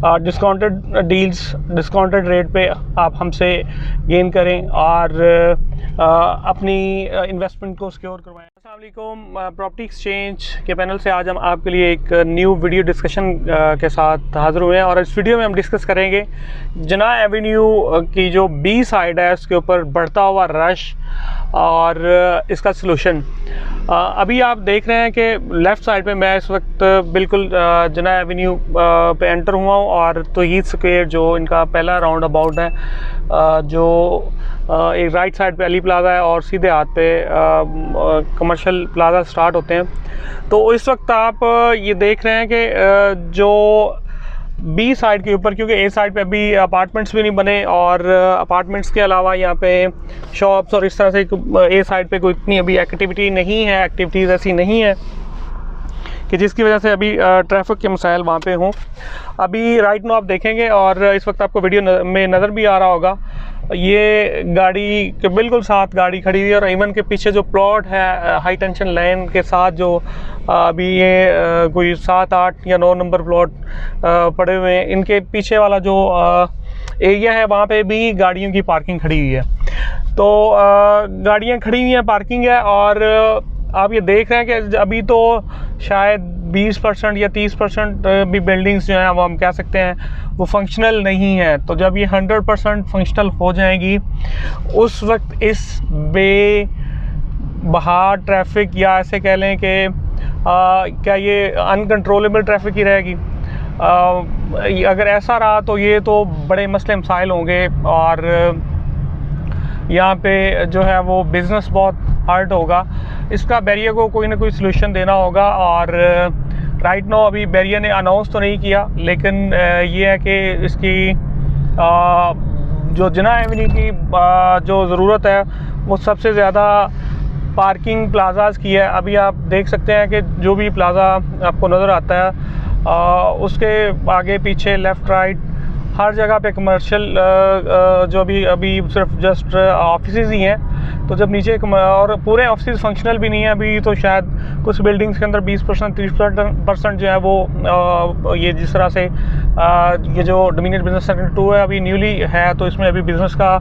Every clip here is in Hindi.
डिस्काउंटेड डील्स, डिस्काउंटेड रेट पे आप हमसे गेन करें और अपनी इन्वेस्टमेंट को सिक्योर करवाएं। अस्सलाम वालेकुम, प्रॉपर्टी एक्सचेंज के पैनल से आज हम आपके लिए एक न्यू वीडियो डिस्कशन के साथ हाज़िर हुए हैं और इस वीडियो में हम डिस्कस करेंगे जना एवेन्यू की जो बी साइड है उसके ऊपर बढ़ता हुआ रश और इसका सलूशन। अभी आप देख रहे हैं कि लेफ़्ट साइड पे मैं इस वक्त बिल्कुल जना एवेन्यू पे एंटर हुआ हूँ और तौहीद स्क्वायर जो इनका पहला राउंड अबाउट है, जो एक राइट साइड पे अली प्लाजा है और सीधे हाथ पे कमर्शियल प्लाजा स्टार्ट होते हैं। तो इस वक्त आप ये देख रहे हैं कि जो बी साइड के ऊपर, क्योंकि ए साइड पे अभी अपार्टमेंट्स भी नहीं बने और अपार्टमेंट्स के अलावा यहाँ पे शॉप्स और इस तरह से ए साइड पे कोई इतनी अभी एक्टिविटी नहीं है, एक्टिविटीज़ ऐसी नहीं है कि जिसकी वजह से अभी ट्रैफिक के मसाइल वहाँ पे हों। अभी राइट नो आप देखेंगे और इस वक्त आपको वीडियो में नज़र भी आ रहा होगा, ये गाड़ी के बिल्कुल साथ गाड़ी खड़ी हुई है और इवन के पीछे जो प्लॉट है हाई टेंशन लाइन के साथ जो अभी ये कोई 7, 8 या 9 नंबर प्लॉट पड़े हुए हैं, इनके पीछे वाला जो एरिया है वहाँ पे भी गाड़ियों की पार्किंग खड़ी हुई है। तो गाड़ियाँ खड़ी हुई हैं, पार्किंग है और आप ये देख रहे हैं कि अभी तो शायद 20% या 30% भी बिल्डिंग्स जो हैं वो हम कह सकते हैं वो फंक्शनल नहीं है। तो जब ये 100% फंक्शनल हो जाएंगी उस वक्त इस बेबहा ट्रैफिक या ऐसे कह लें कि क्या ये अनकंट्रोलेबल ट्रैफिक ही रहेगी। अगर ऐसा रहा तो ये तो बड़े मसले मसाइल होंगे और यहाँ पे जो है वो बिज़नेस बहुत हार्ड होगा। इसका बैरियर को कोई ना कोई सलूशन देना होगा और राइट नो अभी बैरियर ने अनाउंस तो नहीं किया, लेकिन ये है कि इसकी जो जना एवेन्यू की जो ज़रूरत है वो सबसे ज़्यादा पार्किंग प्लाजाज की है। अभी आप देख सकते हैं कि जो भी प्लाज़ा आपको नज़र आता है उसके आगे पीछे लेफ़्ट राइट हर जगह पे कमर्शियल जो अभी सिर्फ जस्ट ऑफिसेज ही हैं। तो जब नीचे और पूरे ऑफिस फंक्शनल भी नहीं है अभी, तो शायद कुछ बिल्डिंग्स के अंदर 20% 30% जो है वो ये जिस तरह से ये जो डोमिनियन बिजनेस सेक्टर 2 है अभी न्यूली है, तो इसमें अभी बिज़नेस का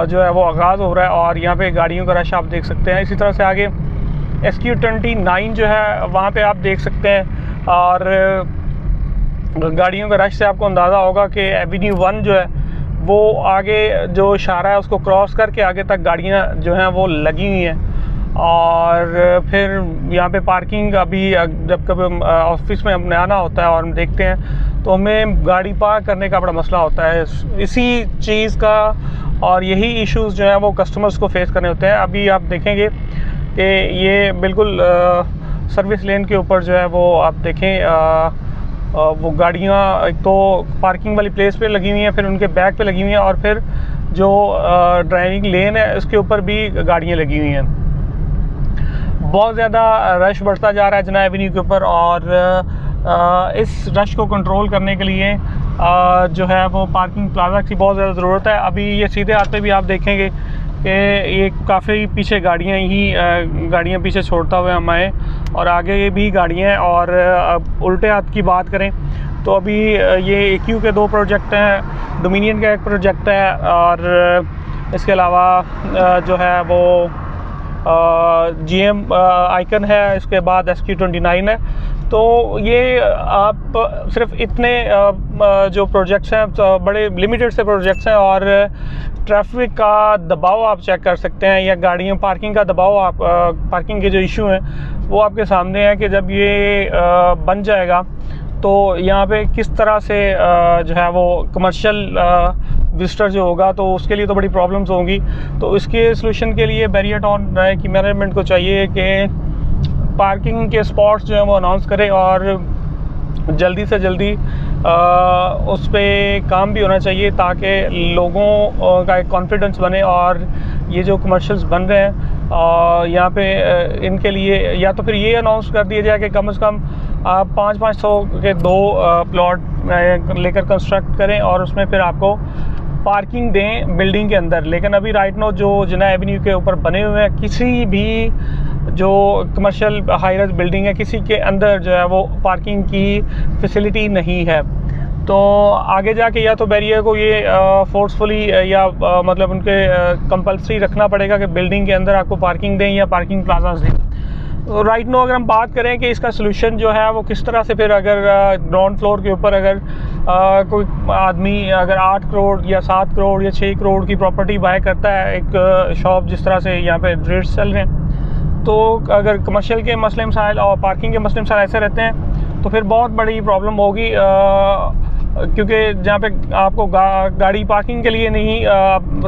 जो है वो आगाज़ हो रहा है और यहाँ पे गाड़ियों का रश आप देख सकते हैं। इसी तरह से आगे SQ29 जो है वहाँ पे आप देख सकते हैं और गाड़ियों का रश से आपको अंदाज़ा होगा कि एवेन्यू 1 जो है वो आगे जो इशारा है उसको क्रॉस करके आगे तक गाड़ियाँ जो हैं वो लगी हुई हैं। और फिर यहाँ पे पार्किंग अभी जब कभी ऑफिस में हमने आना होता है और हम देखते हैं तो हमें गाड़ी पार्क करने का बड़ा मसला होता है इसी चीज़ का, और यही इश्यूज़ जो हैं वो कस्टमर्स को फेस करने होते हैं। अभी आप देखेंगे कि ये बिल्कुल सर्विस लेन के ऊपर जो है वो आप देखें वो गाड़ियाँ एक तो पार्किंग वाली प्लेस पे लगी हुई हैं, फिर उनके बैक पे लगी हुई हैं और फिर जो ड्राइविंग लेन है उसके ऊपर भी गाड़ियाँ लगी हुई हैं। बहुत ज़्यादा रश बढ़ता जा रहा है जना एवेन्यू के ऊपर और इस रश को कंट्रोल करने के लिए जो है वो पार्किंग प्लाजा की बहुत ज़्यादा ज़रूरत है। अभी ये सीधे हाथ पे भी आप देखेंगे कि ये काफ़ी पीछे गाड़ियाँ पीछे छोड़ता हुए हम आए और आगे भी गाड़ियाँ हैं। और उल्टे हाथ की बात करें तो अभी ये AQ के 2 प्रोजेक्ट हैं, डोमिनियन का एक प्रोजेक्ट है और इसके अलावा जो है वो GM आइकन है, इसके बाद SQ29 है। तो ये आप सिर्फ इतने जो प्रोजेक्ट्स हैं तो बड़े लिमिटेड से प्रोजेक्ट्स हैं और ट्रैफिक का दबाव आप चेक कर सकते हैं या गाड़ियों पार्किंग का दबाव आप पार्किंग के जो इशू हैं वो आपके सामने है कि जब ये बन जाएगा तो यहाँ पे किस तरह से जो है वो कमर्शियल विजिटर जो होगा तो उसके लिए तो बड़ी प्रॉब्लम्स होंगी। तो इसके सलूशन के लिए बैरियर टाउन की मैनेजमेंट को चाहिए कि पार्किंग के स्पॉट्स जो है वो अनाउंस करें और जल्दी से जल्दी उस पर काम भी होना चाहिए ताकि लोगों का एक कॉन्फिडेंस बने और ये जो कमर्शियल्स बन रहे हैं यहाँ पे इनके लिए या तो फिर ये अनाउंस कर दिया जाए कि कम से कम आप 500 के 2 प्लॉट लेकर कंस्ट्रक्ट करें और उसमें फिर आपको पार्किंग दें बिल्डिंग के अंदर। लेकिन अभी राइट नो जो जना एवेन्यू के ऊपर बने हुए हैं किसी भी जो कमर्शियल हाई राइज बिल्डिंग है किसी के अंदर जो है वो पार्किंग की फैसिलिटी नहीं है। तो आगे जाके या तो बैरियर को ये फोर्सफुली या मतलब उनके कंपल्सरी रखना पड़ेगा कि बिल्डिंग के अंदर आपको पार्किंग दें या पार्किंग प्लाजाज दें। तो राइट नो अगर हम बात करें कि इसका सलूशन जो है वो किस तरह से, फिर अगर ग्राउंड फ्लोर के ऊपर अगर कोई आदमी अगर 8 करोड़ या 7 करोड़ या 6 करोड़ की प्रॉपर्टी बाय करता है, एक शॉप जिस तरह से यहाँ पे रेट्स चल रहे हैं, तो अगर कमर्शियल के मसले मसाइल और पार्किंग के मसले मसाइल ऐसे रहते हैं तो फिर बहुत बड़ी प्रॉब्लम होगी, क्योंकि जहाँ पे आपको गाड़ी पार्किंग के लिए नहीं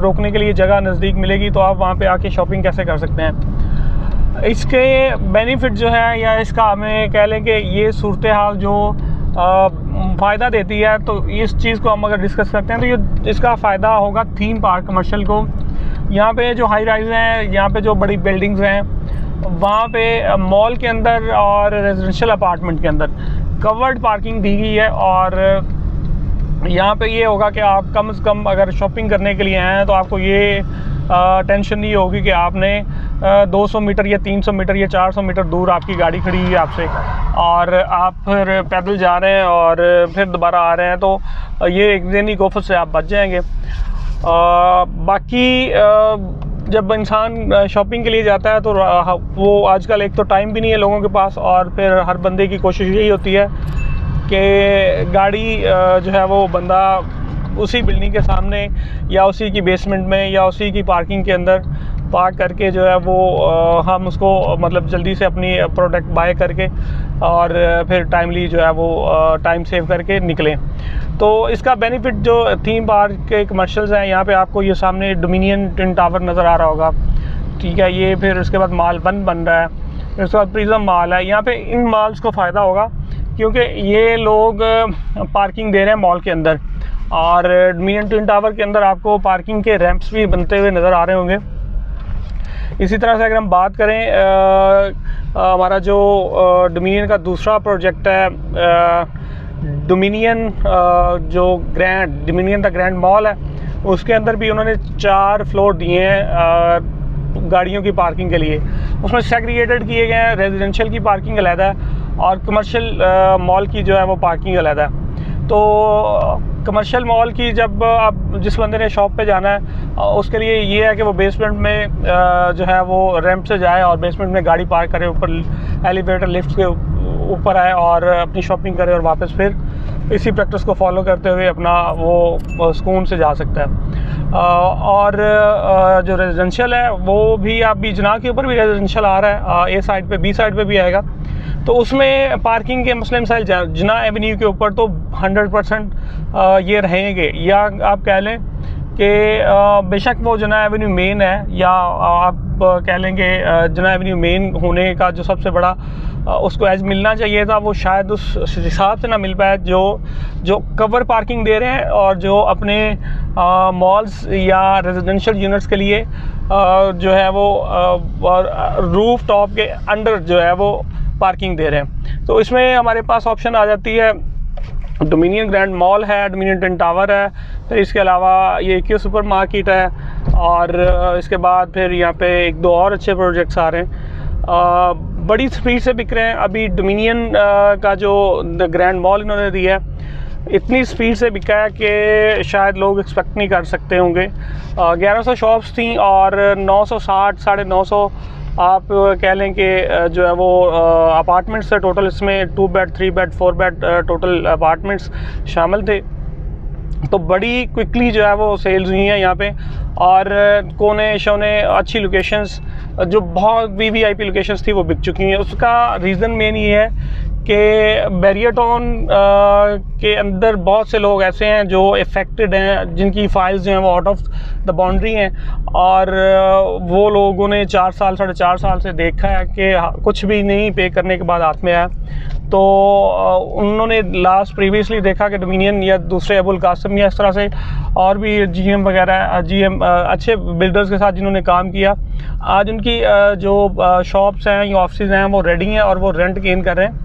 रोकने के लिए जगह नज़दीक मिलेगी तो आप वहाँ पे आके शॉपिंग कैसे कर सकते हैं। इसके बेनिफिट जो है या इसका हमें कह लें कि ये सूरत हाल जो फ़ायदा देती है, तो इस चीज़ को हम अगर डिस्कस करते हैं तो ये इसका फ़ायदा होगा थीम पार्क कमर्शियल को। यहाँ पे जो हाई राइज हैं, यहाँ पे जो बड़ी बिल्डिंग्स हैं, वहाँ पे मॉल के अंदर और रेजिडेंशियल अपार्टमेंट के अंदर कवर्ड पार्किंग दी गई है। और यहाँ पे ये होगा कि आप कम से कम अगर शॉपिंग करने के लिए आए हैं तो आपको ये टेंशन नहीं होगी कि आपने 200 मीटर या 300 मीटर या 400 मीटर दूर आपकी गाड़ी खड़ी हुई है आपसे और आप फिर पैदल जा रहे हैं और फिर दोबारा आ रहे हैं, तो ये एक ज़हनी गोफत से आप बच जाएंगे। बाकी जब इंसान शॉपिंग के लिए जाता है तो वो आजकल एक तो टाइम भी नहीं है लोगों के पास, और फिर हर बंदे की कोशिश यही होती है कि गाड़ी जो है वो बंदा उसी बिल्डिंग के सामने या उसी की बेसमेंट में या उसी की पार्किंग के अंदर पार्क करके जो है वो हम उसको मतलब जल्दी से अपनी प्रोडक्ट बाय करके और फिर टाइमली जो है वो टाइम सेव करके निकलें। तो इसका बेनिफिट जो थीम पार्क के कमर्शियल्स हैं, यहाँ पे आपको ये सामने डोमिनियन ट्विन टावर नज़र आ रहा होगा, ठीक है। ये फिर उसके बाद मॉल 1 बन रहा है, फिर उसके बाद प्रिज्म मॉल है। यहाँ पे इन मॉल्स को फ़ायदा होगा क्योंकि ये लोग पार्किंग दे रहे हैं मॉल के अंदर, और डोमिनियन ट्विन टावर के अंदर आपको पार्किंग के रैंप्स भी बनते हुए नज़र आ रहे होंगे। इसी तरह से अगर हम बात करें हमारा जो डोमिनियन का दूसरा प्रोजेक्ट है, dominion dominion the grand mall है, उसके अंदर भी उन्होंने 4 फ्लोर दिए हैं गाड़ियों की पार्किंग के लिए। उसमें सेग्रीगेटेड किए गए हैं, रेजिडेंशियल की पार्किंग अलग है और कमर्शियल मॉल की जो है वो पार्किंग अलग है। तो कमर्शियल मॉल की जब आप जिस बंदे ने शॉप पे जाना है उसके लिए ये है कि वो बेसमेंट में जो है वो रैंप से जाए और बेसमेंट में गाड़ी पार्क करे, ऊपर एलिवेटर लिफ्ट के ऊपर आए और अपनी शॉपिंग करे और वापस फिर इसी प्रैक्टिस को फॉलो करते हुए अपना वो सुकून से जा सकता है। और जो रेजिडेंशियल है वो भी आप बीजना के ऊपर भी रेजिडेंशियल आ रहा है, ए साइड पे बी साइड पे भी आएगा, तो उसमें पार्किंग के मसले मसाइल जना एवेन्यू के ऊपर तो 100% ये रहेंगे। या आप कह लें कि बेशक वो जना एवेन्यू मेन है, या आप कह लेंगे जना एवेन्यू मेन होने का जो सबसे बड़ा उसको एज मिलना चाहिए था, वो शायद उस हिसाब से ना मिल पाए जो कवर पार्किंग दे रहे हैं और जो अपने मॉल्स या रेजिडेंशियल यूनिट्स के लिए जो है वो रूफ टॉप के अंडर जो है वो पार्किंग दे रहे हैं। तो इसमें हमारे पास ऑप्शन आ जाती है डोमिनियन ग्रैंड मॉल है, डोमिनियन ट्विन टावर है, फिर इसके अलावा ये क्यू सुपर मार्केट है, और इसके बाद फिर यहाँ पे 1-2 और अच्छे प्रोजेक्ट्स आ रहे हैं, बड़ी स्पीड से बिक रहे हैं। अभी डोमिनियन का जो द ग्रैंड मॉल इन्होंने दिया है इतनी स्पीड से बिका है कि शायद लोग एक्सपेक्ट नहीं कर सकते होंगे। 1100 शॉप्स थी और 960 950 आप कह लें कि जो है वो अपार्टमेंट्स है टोटल, इसमें 2 bed 3 bed 4 bed total apartments शामिल थे। तो बड़ी क्विकली जो है वो सेल्स हुई हैं यहाँ पे, और कोने शोने अच्छी लोकेशंस जो बहुत वीवीआईपी लोकेशंस थी वो बिक चुकी हैं। उसका रीज़न मेन ये है कि बैरियर टाउन के अंदर बहुत से लोग ऐसे हैं जो इफ़ेक्टेड हैं, जिनकी फाइल्स जो हैं वो आउट ऑफ द बाउंड्री हैं, और वो लोगों ने 4 साल 4.5 साल से देखा है कि कुछ भी नहीं पे करने के बाद हाथ में आया। तो उन्होंने लास्ट प्रीवियसली देखा कि डोमिनियन या दूसरे अबुल कासिम या इस तरह से और भी जीएम वगैरह जीएम अच्छे बिल्डर्स के साथ जिन्होंने काम किया, आज उनकी जो शॉप्स हैं या ऑफिस हैं वो रेडी हैं और वो रेंट गेन कर रहे हैं।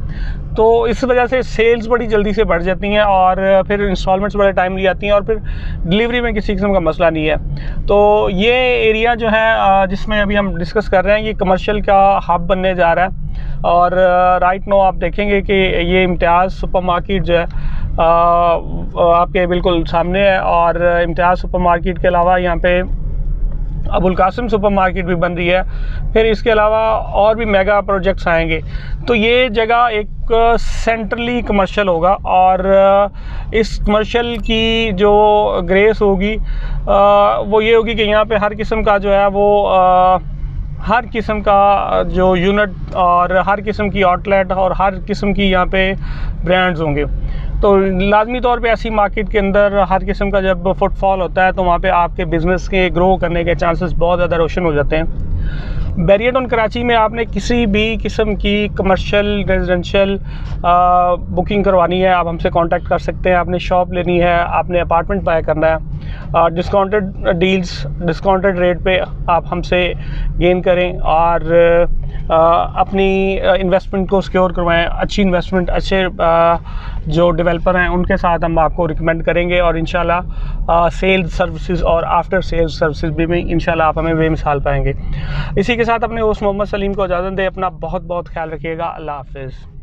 तो इस वजह से सेल्स बड़ी जल्दी से बढ़ जाती हैं और फिर इंस्टॉलमेंट्स बड़े टाइम ली जाती हैं और फिर डिलीवरी में किसी किस्म का मसला नहीं है। तो ये एरिया जो है जिसमें अभी हम डिस्कस कर रहे हैं ये कमर्शियल का हब बनने जा रहा है। और राइट नो आप देखेंगे कि ये इम्तियाज़ सुपर मार्केट जो है आपके बिल्कुल सामने है। और इम्तियाज़ सुपरमार्केट के अलावा यहाँ पे अबुल कासिम सुपरमार्केट भी बन रही है। फिर इसके अलावा और भी मेगा प्रोजेक्ट्स आएंगे। तो ये जगह एक सेंट्रली कमर्शियल होगा और इस कमर्शियल की जो ग्रेस होगी वो ये होगी कि यहाँ पे हर किस्म का जो है वो हर किस्म का जो यूनिट और हर किस्म की आउटलेट और हर किस्म की यहाँ पे ब्रांड्स होंगे। तो लाजमी तौर पे ऐसी मार्केट के अंदर हर किस्म का जब फुटफॉल होता है तो वहाँ पे आपके बिज़नेस के ग्रो करने के चांसेस बहुत ज़्यादा रोशन हो जाते हैं। बैरियर टाउन कराची में आपने किसी भी किस्म की कमर्शियल रेजिडेंशियल बुकिंग करवानी है, आप हमसे कांटेक्ट कर सकते हैं। आपने शॉप लेनी है, आपने अपार्टमेंट बाय करना है, डिस्काउंटेड डील्स डिस्काउंटेड रेट पे आप हमसे गेन करें और अपनी इन्वेस्टमेंट को सिक्योर करवाएं। अच्छी इन्वेस्टमेंट, अच्छे जो डेवलपर हैं उनके साथ हम आपको रिकमेंड करेंगे और इंशाल्लाह सेल्स सर्विसेज और आफ्टर सेल्स सर्विसेज भी इंशाल्लाह आप हमें बेमिसाल पाएंगे। इसी के साथ अपने होस्ट मोहम्मद सलीम को इजाज़त दें। अपना बहुत बहुत ख्याल रखिएगा। अल्लाह हाफ़िज़।